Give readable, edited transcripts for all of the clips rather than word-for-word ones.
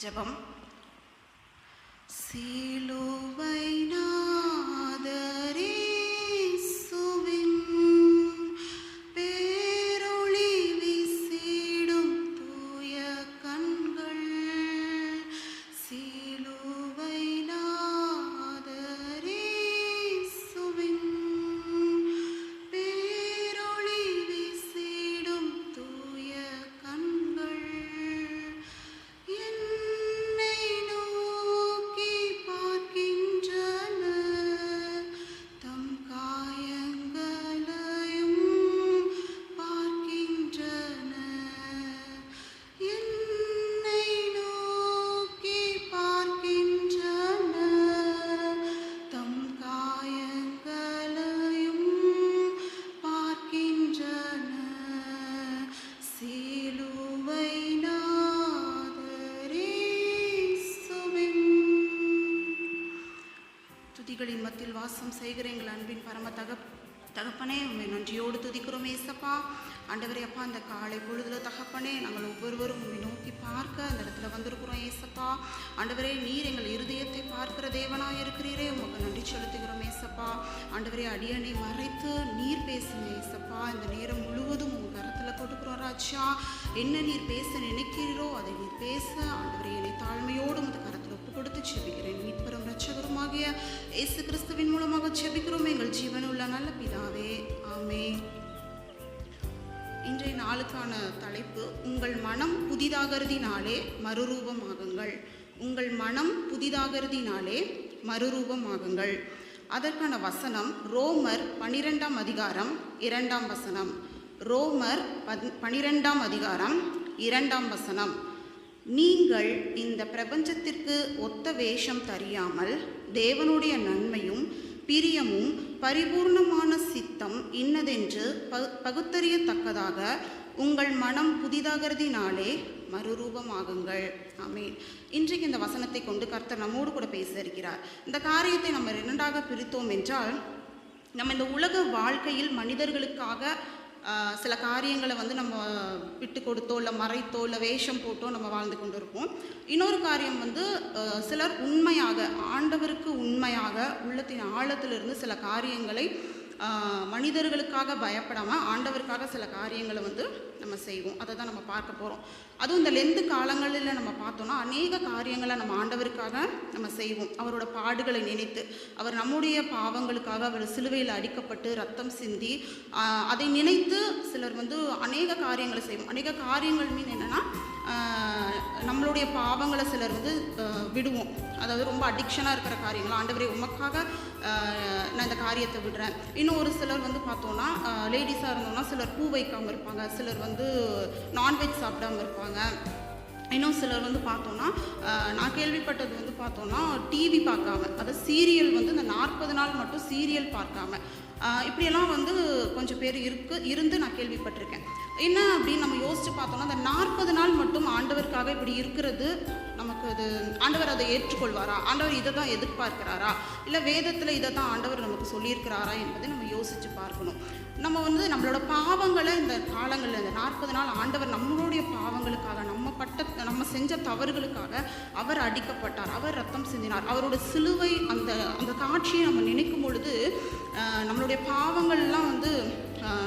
ஜெபம். சிலுவை நாதரே சுவின் பேரொளி வீசிடும் தூய கண்கள், சிலுவை நாதரே சுவின் பேரொளி வீசிடும் தூய கண்கள், என்னை நோக்கி பார்க்கின்றன, தம் காயங்களையும் பார்க்கின்றன, என்னை நோக்கி பார்க்கின்றன, தம் காயங்களையும் பார்க்கின்றன, சிலுவை நாதரே சுவின். துதிகளின் மத்தியில் வாசம் செய்கிற எங்கள் அன்பின் பரம தகப்பனே, உண்மை நன்றியோடு துதிக்கிறோம் ஏசப்பா. ஆண்டவரே அப்பா, அந்த காலை பொழுதுல தகப்பனே, நாங்கள் ஒவ்வொருவரும் உண்மை நோக்கி பார்க்க அந்த இடத்துல வந்திருக்கிறோம் ஏசப்பா. ஆண்டவரே, நீர் எங்கள் இருதயத்தை பார்க்கிற தேவனாக இருக்கிறீரே, உமக்கு நன்றி செலுத்துகிறோம் ஏசப்பா. ஆண்டவரே, அடியனை மறைத்து நீர் பேசுங்க ஏசப்பா. இந்த நேரம் முழுவதும் உங்கள் கரத்தில் கொடுக்குறோம் ராஜா. என்ன நீர் பேச நினைக்கிறீரோ அதை நீர் பேச ஆண்டவரே, என்னை தாழ்மையோடு உங்கள் கரத்தில் ஒப்பு கொடுத்து செபிக்கிறேன். மீட்பெரும் இரட்சகருமாகிய இயேசு கிறிஸ்துவின் மூலமாக செபிக்கிறோம் எங்கள் ஜீவனுள்ள நல்ல பிதாவே, ஆமென். இன்றைய நாளுக்கான தலைப்பு, உங்கள் மனம் புதிதாகிறதினாலே மறுரூபமாகுங்கள். உங்கள் மனம் புதிதாகிறதினாலே மறுரூபமாகுங்கள். அதற்கான வசனம் ரோமர் 12ஆம் அதிகாரம் 2ஆம் வசனம். ரோமர் 12ஆம் அதிகாரம் 2ஆம் வசனம். நீங்கள் இந்த பிரபஞ்சத்திற்கு ஒத்த வேஷம் தெரியாமல் தேவனுடைய நன்மையும் பிரியமும் பரிபூர்ணமான சித்தம் இன்னதென்று பகுத்தறியத்தக்கதாக உங்கள் மனம் புதிதாகிறதினாலே மறுரூபமாகுங்கள். ஆமென். இன்றைக்கு இந்த வசனத்தை கொண்டு கர்த்தர் நம்மோடு கூட பேச இருக்கிறார். இந்த காரியத்தை நம்ம இரண்டாக பிரித்தோம் என்றால், நம்ம இந்த உலக வாழ்க்கையில் மனிதர்களுக்காக சில காரியங்களை நம்ம விட்டு கொடுத்தோ இல்லை மறைத்தோ இல்லை வேஷம் போட்டோ நம்ம வாழ்ந்து கொண்டு இருப்போம். இன்னொரு காரியம் சிலர் உண்மையாக ஆண்டவருக்கு உண்மையாக உள்ளத்தின் ஆழத்திலிருந்து சில காரியங்களை மனிதர்களுக்காக பயப்படாமல் ஆண்டவருக்காக சில காரியங்களை நம்ம செய்வோம். அதை தான் நம்ம பார்க்க போகிறோம். அதுவும் இந்த லெந்து காலங்களில் நம்ம பார்த்தோன்னா அநேக காரியங்களை நம்ம ஆண்டவருக்காக நம்ம செய்வோம். அவரோட பாடுகளை நினைத்து, அவர் நம்முடைய பாவங்களுக்காக அவர் சிலுவையில் அடிக்கப்பட்டு ரத்தம் சிந்தி அதை நினைத்து சிலர் அநேக காரியங்களை செய்வோம். அநேக காரியங்கள் மீன் என்னென்னா, நம்மளுடைய பாவங்களை சிலர் விடுவோம். அதாவது ரொம்ப அடிக்ஷனாக இருக்கிற காரியங்கள், ஆண்டவரே உமக்காக நான் இந்த காரியத்தை விடுறேன். இன்னும் ஒரு சிலர் பார்த்தோன்னா, லேடிஸாக இருந்தோம்னா சிலர் பூ வைக்காமல் இருப்பாங்க, சிலர் நான்வெஜ் சாப்பிடாமல் இருப்பாங்க. இன்னும் சிலர் பார்த்தோன்னா, நான் கேள்விப்பட்டது பார்த்தோன்னா டிவி பார்க்காம, அதாவது சீரியல் இந்த 40 நாள் மட்டும் சீரியல் பார்க்காம, இப்படியெல்லாம் கொஞ்சம் பேர் இருந்து நான் கேள்விப்பட்டிருக்கேன். என்ன அப்படின்னு நம்ம யோசித்து பார்த்தோன்னா, அந்த 40 நாள் மட்டும் ஆண்டவருக்காக இப்படி இருக்கிறது நமக்கு ஆண்டவர் அதை ஏற்றுக்கொள்வாரா? ஆண்டவர் இதை தான் எதிர்பார்க்கிறாரா? இல்லை வேதத்தில் இதை தான் ஆண்டவர் நமக்கு சொல்லியிருக்கிறாரா என்பதை நம்ம யோசித்து பார்க்கணும். நம்ம நம்மளோட பாவங்களை இந்த காலங்களில் இந்த 40 நாள் ஆண்டவர் நம்மளுடைய பாவங்களுக்காக, நம்ம செஞ்ச தவறுகளுக்காக அவர் அடிக்கப்பட்டார், அவர் ரத்தம் சிந்தினார். அவரோட சிலுவை அந்த காட்சியை நம்ம நினைக்கும் பொழுது நம்மளுடைய பாவங்கள்லாம்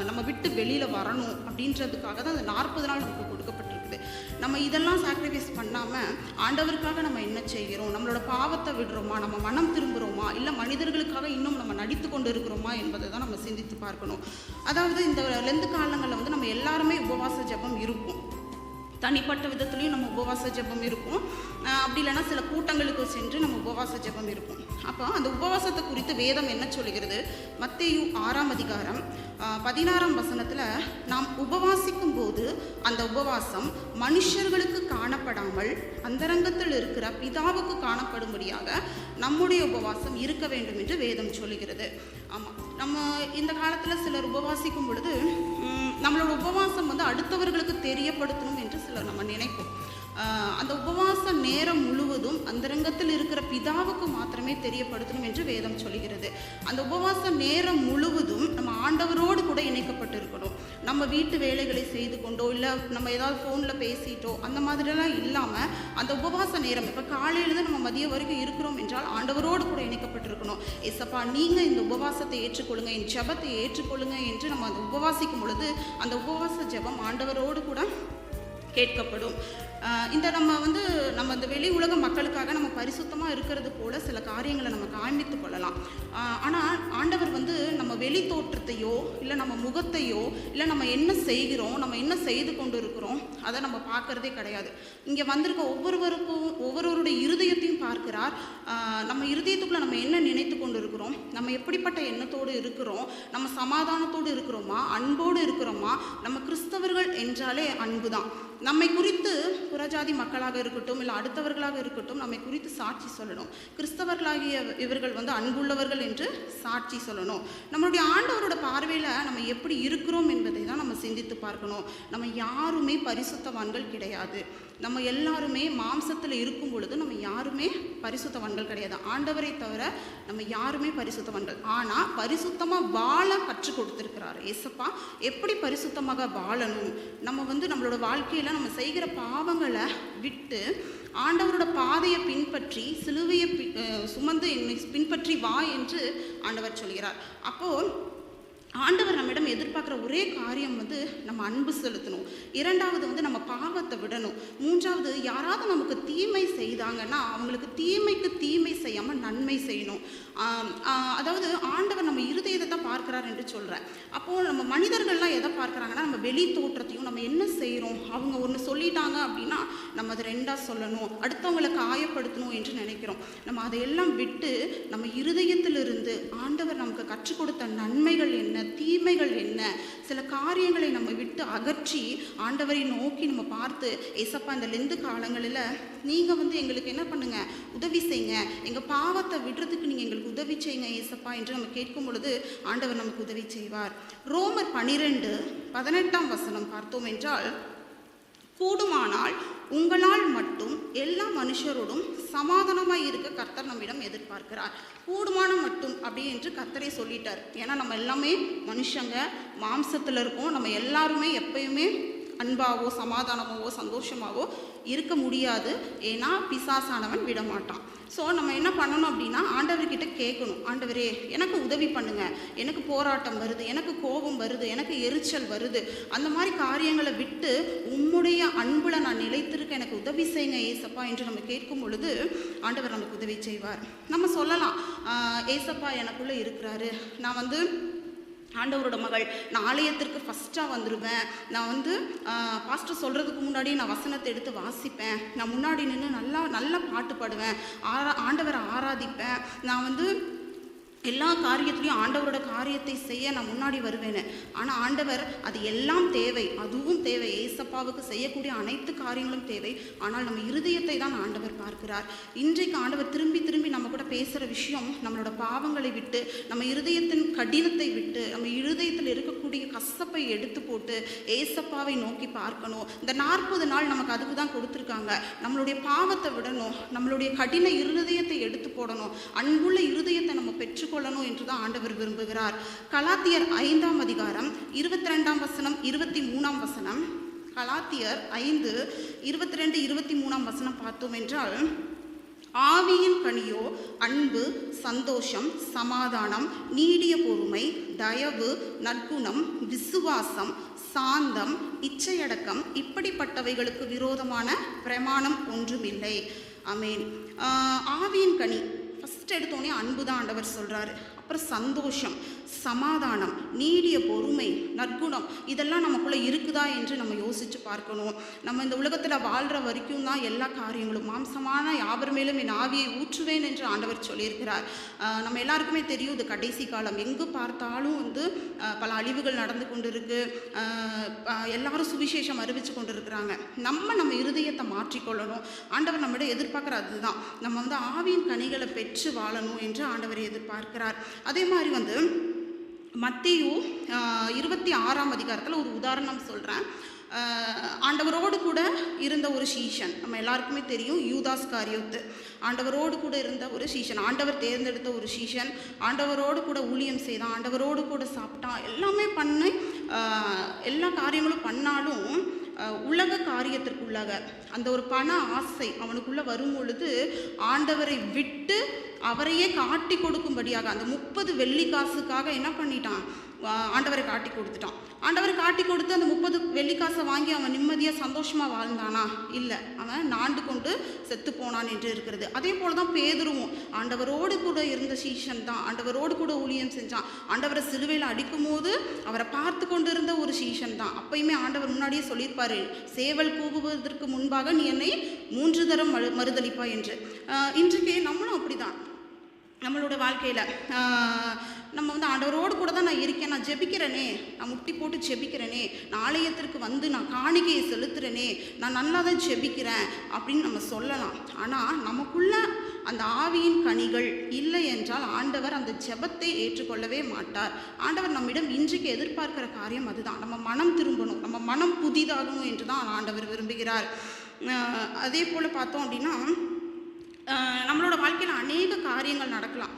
நம்ம விட்டு வெளியில் வரணும் அப்படின்றதுக்காக தான் அந்த 40 நாள் நமக்கு கொடுக்கப்பட்டிருக்குது. நம்ம இதெல்லாம் சாக்ரிஃபைஸ் பண்ணாமல் ஆண்டவருக்காக நம்ம என்ன செய்கிறோம்? நம்மளோட பாவத்தை விடுறோமா? நம்ம மனம் திரும்புகிறோமா? இல்லை மனிதர்களுக்காக இன்னும் நம்ம நடித்து கொண்டு இருக்கிறோமா என்பதை தான் நம்ம சிந்தித்து பார்க்கணும். அதாவது இந்த லெந்து காலங்களில் நம்ம எல்லாருமே உபவாச ஜெபம் இருக்கும். தனிப்பட்ட விதத்துலேயும் நம்ம உபவாச ஜெபம் இருக்கும். அப்படி இல்லைன்னா சில கூட்டங்களுக்கு சென்று நம்ம உபவாச ஜெபம் இருக்கும். அப்போ அந்த உபவாசத்தை குறித்து வேதம் என்ன சொல்லுகிறது? மத்தேயு 6ஆம் அதிகாரம் 16ஆம் வசனத்தில், நாம் உபவாசிக்கும் போது அந்த உபவாசம் மனுஷர்களுக்கு காணப்படாமல் அந்தரங்கத்தில் இருக்கிற பிதாவுக்கு காணப்படும்படியாக நம்முடைய உபவாசம் இருக்க வேண்டும் என்று வேதம் சொல்லுகிறது. ஆமாம், நம்ம இந்த காலத்தில் சிலர் உபவாசிக்கும் பொழுது நம்மளோட உபவாசம் அடுத்தவர்களுக்கு தெரியப்படுத்தணும் என்று சிலர் நம்ம நினைப்போம். அந்த உபவாச நேரம் முழுவதும் அந்தரங்கத்தில் இருக்கிற பிதாவுக்கு மாத்திரமே தெரியப்படுத்தணும் என்று வேதம் சொல்கிறது. அந்த உபவாச நேரம் முழுவதும் நம்ம ஆண்டவரோடு கூட இணைக்கப்பட்டு இருக்கணும். நம்ம வீட்டு வேலைகளை செய்து கொண்டோ இல்லை நம்ம ஏதாவது ஃபோனில் பேசிட்டோ அந்த மாதிரிலாம் இல்லாமல் அந்த உபவாச நேரம் இப்போ காலையிலேருந்து நம்ம மதியம் வரைக்கும் இருக்கிறோம் என்றால் ஆண்டவரோடு கூட இணைக்கப்பட்டிருக்கணும். ஏசப்பா நீங்கள் இந்த உபவாசத்தை ஏற்றுக்கொள்ளுங்க, என் ஜெபத்தை ஏற்றுக்கொள்ளுங்க என்று நம்ம அந்த உபவாசிக்கும் பொழுது அந்த உபவாச ஜெபம் ஆண்டவரோடு கூட கேட்கப்படும். இந்த நம்ம இந்த வெளி உலக மக்களுக்காக நம்ம பரிசுத்தமாக இருக்கிறது போல சில காரியங்களை நம்ம காண்பித்து கொள்ளலாம். ஆனால் ஆண்டவர் நம்ம வெளி தோற்றத்தையோ இல்லை நம்ம முகத்தையோ இல்லை நம்ம என்ன செய்கிறோம், நம்ம என்ன செய்து கொண்டு இருக்கிறோம் அதை நம்ம பார்க்கறதே கிடையாது. இங்கே வந்திருக்க ஒவ்வொருவருடைய இருதயத்தையும் பார்க்கிறார். நம்ம இருதயத்துக்குள்ளே நம்ம என்ன நினைத்து கொண்டு இருக்கிறோம், நம்ம எப்படிப்பட்ட எண்ணத்தோடு இருக்கிறோம், நம்ம சமாதானத்தோடு இருக்கிறோமா, அன்போடு இருக்கிறோமா. நம்ம கிறிஸ்தவர்கள் என்றாலே அன்பு தான். நம்மை குறித்து புறஜாதி மக்களாக இருக்கட்டும் இல்லை அடுத்தவர்களாக இருக்கட்டும் நம்மை குறித்து சாட்சி சொல்லணும். கிறிஸ்தவர்களாகிய இவர்கள் அன்புள்ளவர்கள் என்று சாட்சி சொல்லணும். நம்மளுடைய ஆண்டவரோட பார்வையில் நம்ம எப்படி இருக்கிறோம் என்பதை தான் நம்ம சிந்தித்து பார்க்கணும். நம்ம யாருமே பரிசுத்தவான்கள் கிடையாது. நம்ம எல்லாருமே மாம்சத்தில் இருக்கும் பொழுது நம்ம யாருமே பரிசுத்தவான்கள் கிடையாது. ஆண்டவரை தவிர நம்ம யாருமே பரிசுத்தவான்கள். ஆனால் பரிசுத்தமாக வாழ கற்றுக் கொடுத்துருக்கிறார் ஏசப்பா. எப்படி பரிசுத்தமாக வாழணும், நம்ம நம்மளோட வாழ்க்கையில் நம்ம செய்கிற பாவங்களை விட்டு ஆண்டவரோட பாதையை பின்பற்றி சிலுவையை சுமந்து என்னை பின்பற்றி வா என்று ஆண்டவர் சொல்கிறார். அப்போது ஆண்டவர் நம்மிடம் எதிர்பார்க்குற ஒரே காரியம் நம்ம அன்பு செலுத்தணும். இரண்டாவது நம்ம பாவத்தை விடணும். மூன்றாவது யாராவது நமக்கு தீமை செய்தாங்கன்னா அவங்களுக்கு தீமைக்கு தீமை செய்யாமல் நன்மை செய்யணும். அதாவது ஆண்டவர் நம்ம இருதயத்தை தான் பார்க்கிறார் என்று சொல்கிறேன். அப்போது நம்ம மனிதர்கள்லாம் எதை பார்க்குறாங்கன்னா நம்ம வெளி தோற்றத்தையும் நம்ம என்ன செய்கிறோம், அவங்க ஒன்று சொல்லிட்டாங்க அப்படின்னா நம்ம அதை ரெண்டாக சொல்லணும், அடுத்தவங்களை காயப்படுத்தணும் என்று நினைக்கிறோம். நம்ம அதையெல்லாம் விட்டு நம்ம இருதயத்திலிருந்து ஆண்டவர் நமக்கு கற்றுக் கொடுத்த நன்மைகள் என்ன, தீமைகள் என்ன, சில காரியங்களை நம்ம விட்டு அகற்றி ஆண்டவரை நோக்கி நம்ம பார்த்து ஏசப்பா இந்த லெந்து காலங்களில் நீங்கள் எங்களுக்கு என்ன பண்ணுங்க, உதவி செய்யுங்க, எங்கள் பாவத்தை விடுறதுக்கு நீங்கள் எங்களுக்கு உதவி செய்யுங்க ஏசப்பா என்று நம்ம கேட்கும் பொழுது ஆண்டவர் நமக்கு உதவி செய்வார். ரோமர் 12:18 பார்த்தோம் என்றால், கூடுமானால் உங்களால் மட்டும் எல்லா மனுஷரோடும் சமாதானமாக இருக்க கர்த்தர் நம்மிடம் எதிர்பார்க்கிறார். கூடுமான மட்டும் அப்படி என்று கர்த்தரே சொல்லிட்டார். ஏன்னா நம்ம எல்லாமே மனுஷங்க, மாம்சத்தில் இருக்கோம். நம்ம எல்லாருமே எப்பயுமே அன்பாவோ சமாதானமாவோ சந்தோஷமாவோ இருக்க முடியாது. ஏன்னா பிசாசானவன் விடமாட்டான். ஸோ நம்ம என்ன பண்ணணும் அப்படின்னா ஆண்டவர்கிட்ட கேட்கணும், ஆண்டவரே எனக்கு உதவி பண்ணுங்க, எனக்கு போராட்டம் வருது, எனக்கு கோபம் வருது, எனக்கு எரிச்சல் வருது, அந்த மாதிரி காரியங்களை விட்டு உம்முடைய அன்புல நான் நிலைத்திருக்க எனக்கு உதவி செய்யுங்க ஏசப்பா என்று நம்ம கேட்கும் பொழுது ஆண்டவர் நமக்கு உதவி செய்வார். நம்ம சொல்லலாம், ஏசப்பா எனக்குள்ளே இருக்கிறாரு, நான் ஆண்டவரோட மகள், நான் ஆலயத்திற்கு ஃபஸ்ட்டாக வந்துடுவேன், நான் பாஸ்டர் சொல்கிறதுக்கு முன்னாடி நான் வசனத்தை எடுத்து வாசிப்பேன், நான் முன்னாடி நின்று நல்லா பாட்டு பாடுவேன், ஆண்டவரை ஆராதிப்பேன், நான் எல்லா காரியத்துலேயும் ஆண்டவரோட காரியத்தை செய்ய நான் முன்னாடி வருவேன்னு. ஆனால் ஆண்டவர் அது எல்லாம் தேவை, அதுவும் தேவை, ஏசப்பாவுக்கு செய்யக்கூடிய அனைத்து காரியங்களும் தேவை. ஆனால் நம்ம இருதயத்தை தான் ஆண்டவர் பார்க்கிறார். இன்றைக்கு ஆண்டவர் திரும்பி திரும்பி நம்ம கூட பேசுகிற விஷயம் நம்மளோட பாவங்களை விட்டு, நம்ம இருதயத்தின் கடினத்தை விட்டு, நம்ம இருதயத்தில் இருக்கக்கூடிய கசப்பை எடுத்து போட்டு ஏசப்பாவை நோக்கி பார்க்கணும். இந்த 40 நாள் நமக்கு அதுக்கு தான் கொடுத்துருக்காங்க. நம்மளுடைய பாவத்தை விடணும், நம்மளுடைய கடின இருதயத்தை எடுத்து போடணும், அன்புள்ள இருதயத்தை நம்ம பெற்று கொள்ளணும் என்றுதான் ஆண்டவர் விரும்புகிறார். கலாத்தியர் 5:22, 23 கலாத்தியர் 5:22-23 பார்த்தோம் என்றால், ஆவியின் கனியோ அன்பு, சந்தோஷம், சமாதானம், நீடிய பொறுமை, தயவு, நற்குணம், விசுவாசம், சாந்தம், இச்சையடக்கம், இப்படிப்பட்டவைகளுக்கு விரோதமான பிரமாணம் ஒன்றுமில்லை. ஆமேன். ஆவியின் கனி ஃபஸ்ட் எடுத்தோடனே அன்பு தான் ஆண்டவர் சொல்கிறாரு. அப்புறம் சந்தோஷம், சமாதானம், நீடிய பொறுமை, நற்குணம், இதெல்லாம் நமக்குள்ளே இருக்குதா என்று நம்ம யோசித்து பார்க்கணும். நம்ம இந்த உலகத்தில் வாழ்கிற வரைக்கும் தான் எல்லா காரியங்களும், மாம்சமான யாவர் மேலும் என் ஆவியை ஊற்றுவேன் என்று ஆண்டவர் சொல்லியிருக்கிறார். நம்ம எல்லாருக்குமே தெரியும், இது கடைசி காலம், எங்கு பார்த்தாலும் பல அழிவுகள் நடந்து கொண்டு இருக்கு, எல்லாரும் சுவிசேஷம் அறிவித்து கொண்டு இருக்கிறாங்க. நம்ம இருதயத்தை மாற்றிக்கொள்ளணும். ஆண்டவர் நம்மிடம் எதிர்பார்க்குறது தான், நம்ம ஆவியின் கனிகளை பெற்று வாழணும் என்று ஆண்டவர் எதிர்பார்க்கிறார். அதே மாதிரி மத்தேயு 26 ஒரு உதாரணம் சொல்கிறேன். ஆண்டவரோடு கூட இருந்த ஒரு சீஷன், நம்ம எல்லாருக்குமே தெரியும், யூதாஸ் காரியோத்து. ஆண்டவரோடு கூட இருந்த ஒரு சீஷன், ஆண்டவர் தேர்ந்தெடுத்த ஒரு சீஷன், ஆண்டவரோடு கூட ஊழியம் செய்தான், ஆண்டவரோடு கூட சாப்பிட்டான், எல்லாமே பண்ணி எல்லா காரியங்களும் பண்ணாலும் உலக காரியத்திற்குள்ளாக அந்த ஒரு பண ஆசை அவனுக்குள்ளே வரும் பொழுது ஆண்டவரை விட்டு அவரையே காட்டி கொடுக்கும்படியாக அந்த 30 வெள்ளிக்காசுக்காக என்ன பண்ணிட்டான், ஆண்டவரை காட்டி கொடுத்துட்டான். ஆண்டவரை காட்டி கொடுத்து அந்த 30 வெள்ளிக்காசை வாங்கி அவன் நிம்மதியாக சந்தோஷமாக வாழ்ந்தானா? இல்லை, அவன் நாண்டு கொண்டு செத்து போனான் என்று இருக்கிறது. அதே போல் தான் பேதுருவும் ஆண்டவரோடு கூட இருந்த சீஷன் தான், ஆண்டவரோடு கூட ஊழியம் செஞ்சான். ஆண்டவரை சிலுவையில் அடிக்கும் போது அவரை பார்த்து கொண்டு இருந்த ஒரு சீஷன் தான். அப்பயுமே ஆண்டவர் முன்னாடியே சொல்லியிருப்பாரு, சேவல் கூவுவதற்கு முன்பாக நீ என்னை 3 தரம் மறுதளிப்பா என்று. இன்றைக்கு நம்மளும் அப்படி தான். நம்மளோட வாழ்க்கையில் நம்ம வந்து ஆண்டவரோடு கூட தான் நான் இருக்கேன், நான் ஜெபிக்கிறேனே, நான் முட்டி போட்டு ஜெபிக்கிறேனே, நான் ஆலயத்திற்கு வந்து நான் காணிக்கையை செலுத்துகிறேனே, நான் நல்லா தான் ஜெபிக்கிறேன் அப்படின்னு நம்ம சொல்லலாம். ஆனால் நமக்குள்ள அந்த ஆவியின் கனிகள் இல்லை என்றால் ஆண்டவர் அந்த ஜெபத்தை ஏற்றுக்கொள்ளவே மாட்டார். ஆண்டவர் நம்மிடம் இன்றைக்கு எதிர்பார்க்கிற காரியம் அதுதான். நம்ம மனம் திரும்பணும், நம்ம மனம் புதிதாகணும் என்று தான் ஆண்டவர் விரும்புகிறார். அதே போல் பார்த்தோம் அப்படின்னா நம்மளோட வாழ்க்கையில் அநேக காரியங்கள் நடக்கலாம்,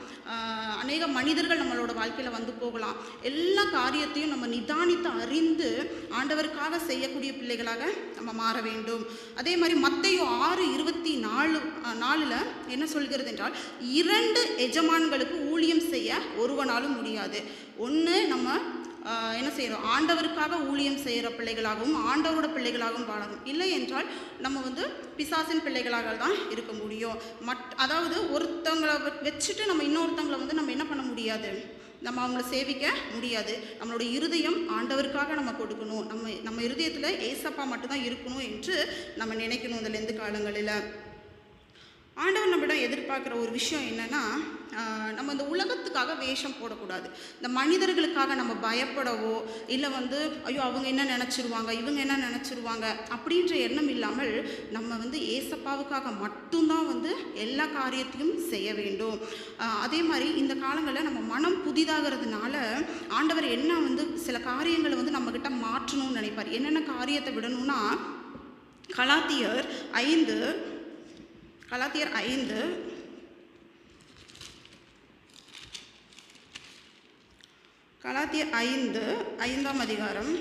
அநேக மனிதர்கள் நம்மளோட வாழ்க்கையில் வந்து போகலாம். எல்லா காரியத்தையும் நம்ம நிதானித்து அறிந்து ஆண்டவருக்காக செய்யக்கூடிய பிள்ளைகளாக நம்ம மாற வேண்டும். அதே மாதிரி மத்தேயு 6:24 என்ன சொல்கிறது என்றால், 2 எஜமான்களுக்கு ஊழியம் செய்ய ஒருவனாலும் முடியாது. ஒன்று நம்ம என்ன செய்கிறோம், ஆண்டவருக்காக ஊழியம் செய்கிற பிள்ளைகளாகவும் ஆண்டவரோட பிள்ளைகளாகவும் வாழணும். இல்லை என்றால் நம்ம வந்து பிசாசின் பிள்ளைகளாக தான் இருக்க முடியும். அதாவது ஒருத்தவங்களை வச்சுட்டு நம்ம இன்னொருத்தவங்களை வந்து நம்ம என்ன பண்ண முடியாது, நம்ம அவங்கள சேவிக்க முடியாது. நம்மளோட இருதயம் ஆண்டவருக்காக நம்ம கொடுக்கணும், நம்ம இருதயத்தில் ஏசப்பா மட்டும்தான் இருக்கணும் என்று நம்ம நினைக்கணும். இந்த லெந்து காலங்களில் ஆண்டவர் நம்மிடம் எதிர்பார்க்குற ஒரு விஷயம் என்னென்னா, நம்ம இந்த உலகத்துக்காக வேஷம் போடக்கூடாது. இந்த மனிதர்களுக்காக நம்ம பயப்படவோ இல்லை வந்து ஐயோ அவங்க என்ன நினச்சிருவாங்க இவங்க என்ன நினச்சிருவாங்க அப்படின்ற எண்ணம் இல்லாமல் நம்ம வந்து ஏசப்பாவுக்காக மட்டும்தான் வந்து எல்லா காரியத்தையும் செய்ய வேண்டும். அதே மாதிரி இந்த காலங்களில் நம்ம மனம் புதிதாகிறதுனால ஆண்டவர் என்ன வந்து சில காரியங்களை வந்து நம்மக்கிட்ட மாற்றணும்னு நினைப்பார். என்னென்ன காரியத்தை விடணும்னா, கலாத்தியர் 5:5ஆம் அதிகாரம்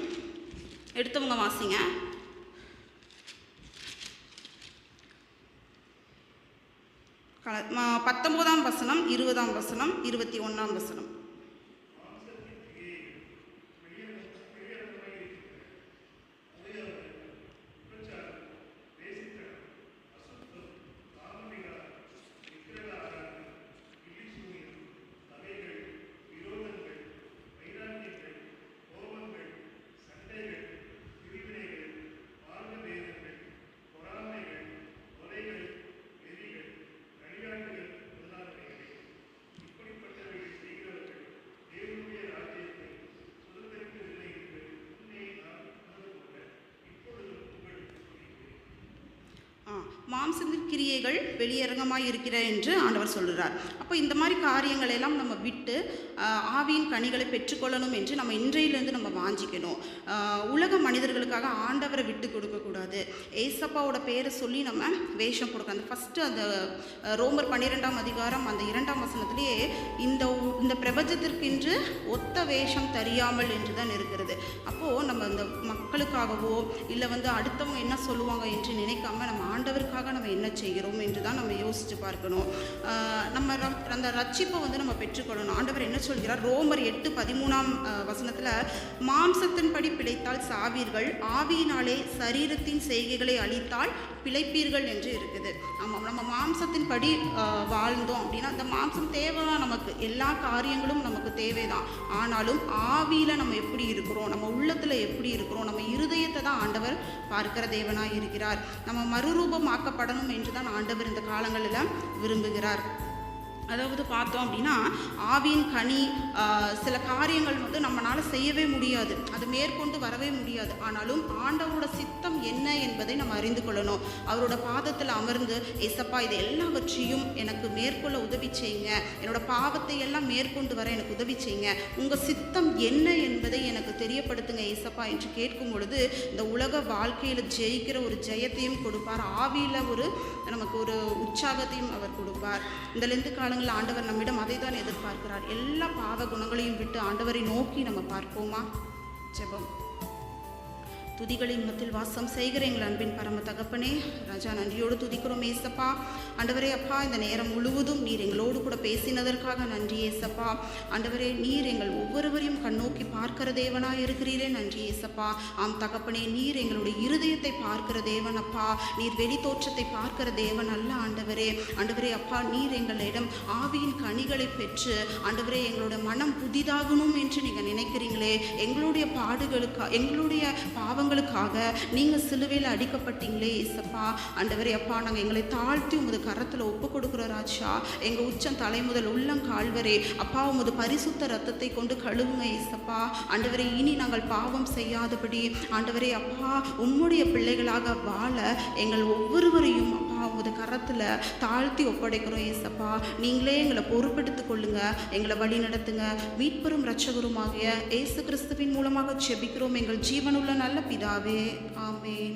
எடுத்தவங்க வாசிங்க. பத்தொன்பதாம் வசனம், 20ஆம் வசனம், 21ஆம் வசனம். மாம்சத்தின் கிரியைகள் வெளியரங்கமாக இருக்கிற என்று ஆண்டவர் சொல்கிறார். அப்போ இந்த மாதிரி காரியங்களை எல்லாம் நம்ம விட்டு ஆவியின் கனிகளை பெற்றுக்கொள்ளணும் என்று நம்ம இன்றையிலேருந்து நம்ம வாஞ்சிக்கணும். உலக மனிதர்களுக்காக ஆண்டவரை விட்டு கொடுக்கக்கூடாது. ஏசப்பாவோட பேரை சொல்லி நம்ம வேஷம் கொடுக்கணும். அந்த ஃபஸ்ட்டு அந்த ரோமர் 12ஆம் அதிகாரம் அந்த 2ஆம் வசனத்திலேயே இந்த பிரபஞ்சத்திற்கென்று ஒத்த வேஷம் தெரியாமல் என்று தான் இருக்கிறது. அப்போது நம்ம இந்த மக்களுக்காகவோ இல்லை வந்து அடுத்தவங்க என்ன சொல்லுவாங்க என்று நினைக்காம நம்ம ஆண்டவருக்காக நம்ம என்ன செய்கிறோம் என்று தான் நம்ம யோசித்து பார்க்கணும். நம்ம அந்த ரட்சிப்பை வந்து நம்ம பெற்றுக்கொள்ளணும். ஆண்டவர் என்ன சொல்கிறார், ரோமர் 8:13ஆம் வசனத்தில், மாம்சத்தின்படி பிழைத்தால் சாவீர்கள், ஆவியினாலே சரீரத்தின் செய்கைகளை அழித்தால் பிழைப்பீர்கள் என்று இருக்குது. ஆமாம், நம்ம மாம்சத்தின்படி வாழ்ந்தோம் அப்படின்னா அந்த மாம்சம் தேவைதான், நமக்கு எல்லா காரியங்களும் நமக்கு தேவைதான். ஆனாலும் ஆவியில் நம்ம எப்படி இருக்கிறோம், நம்ம உள்ளத்தில் எப்படி இருக்கிறோம், நம்ம இருதயத்தை தான் ஆண்டவர் பார்க்கிற தேவனாக இருக்கிறார். நம்ம மறுரூபமாக்கப்படணும் என்று தான் ஆண்டவர் இந்த காலங்களில் விரும்புகிறார். அதாவது பார்த்தோம் அப்படின்னா ஆவியின் கனி சில காரியங்கள் வந்து நம்மளால் செய்யவே முடியாது, அது மேற்கொண்டு வரவே முடியாது. ஆனாலும் ஆண்டவரோட சித்தம் என்ன என்பதை நம்ம அறிந்து கொள்ளணும். அவரோட பாதத்தில் அமர்ந்து, ஏசப்பா இது எல்லாவற்றையும் எனக்கு மேற்கொள்ள உதவி செய்யுங்க, என்னோட பாவத்தை எல்லாம் மேற்கொண்டு வர எனக்கு உதவி செய்யுங்க, உங்கள் சித்தம் என்ன என்பதை எனக்கு தெரியப்படுத்துங்க ஏசப்பா என்று கேட்கும் பொழுது இந்த உலக வாழ்க்கையில் ஜெயிக்கிற ஒரு ஜெயத்தையும் கொடுப்பார், ஆவியில் நமக்கு ஒரு உற்சாகத்தையும் அவர் கொடுப்பார். இந்த லெந்து காலங்களில் ஆண்டவர் நம்மிடம் அதை தான் எதிர்பார்க்கிறார். எல்லா பாவ குணங்களையும் விட்டு ஆண்டவரை நோக்கி நம்ம பார்ப்போமா? ஜெபம். துதிகளின் மத்தியில் வாசம் செய்கிற எங்கள் அன்பின் பரம தகப்பனே ராஜா, நன்றியோடு துதிக்கிறோம் ஏசப்பா. ஆண்டவரே அப்பா, இந்த நேரம் முழுவதும் நீர் எங்களோடு கூட பேசினதற்காக நன்றி ஏசப்பா. ஆண்டவரே, நீர் எங்கள் ஒவ்வொருவரையும் கண்ணோக்கி பார்க்கிற தேவனாய் இருக்கிறீரே, நன்றி ஏசப்பா. ஆம் தகப்பனே, நீர் எங்களுடைய இருதயத்தை பார்க்கிற தேவன் அப்பா. நீர் வெளி தோற்றத்தை பார்க்கிற தேவன் அல்ல ஆண்டவரே. ஆண்டவரே அப்பா, நீர் எங்களிடம் ஆவியின் கனிகளை பெற்று ஆண்டவரே எங்களோட மனம் புதிதாகணும் என்று நீங்கள் நினைக்கிறீங்களே. எங்களுடைய எங்களுடைய பாவங்களுக்காக நீங்கள் சிலுவையில் அடிக்கப்பட்டீங்களே ஏசப்பா. ஆண்டவரே அப்பா, நாங்கள் எங்களை தாழ்த்தி உமது கரத்தில் ஒப்பு கொடுக்குற ராஜா. எங்கள் உச்சம் தலை முதல் உள்ளம் கால்வரே அப்பா உமது பரிசுத்த ரத்தத்தை கொண்டு கழுவுங்க ஏசப்பா. ஆண்டவரே, இனி நாங்கள் பாவம் செய்யாதபடி ஆண்டவரே அப்பா உம்முடைய பிள்ளைகளாக வாழ எங்கள் ஒவ்வொருவரையும் அப்பா உமது கரத்தில் தாழ்த்தி ஒப்படைக்கிறோம் ஏசப்பா. நீங்களே எங்களை பொறுப்பெடுத்து கொள்ளுங்க, எங்களை வழி நடத்துங்க. மீட்பெரும் இரட்சகருமாகிய இயேசு கிறிஸ்துவின் மூலமாக ஜெபிக்கிறோம் எங்கள் ஜீவனுள்ள நல்ல பிதாவே, ஆமென்.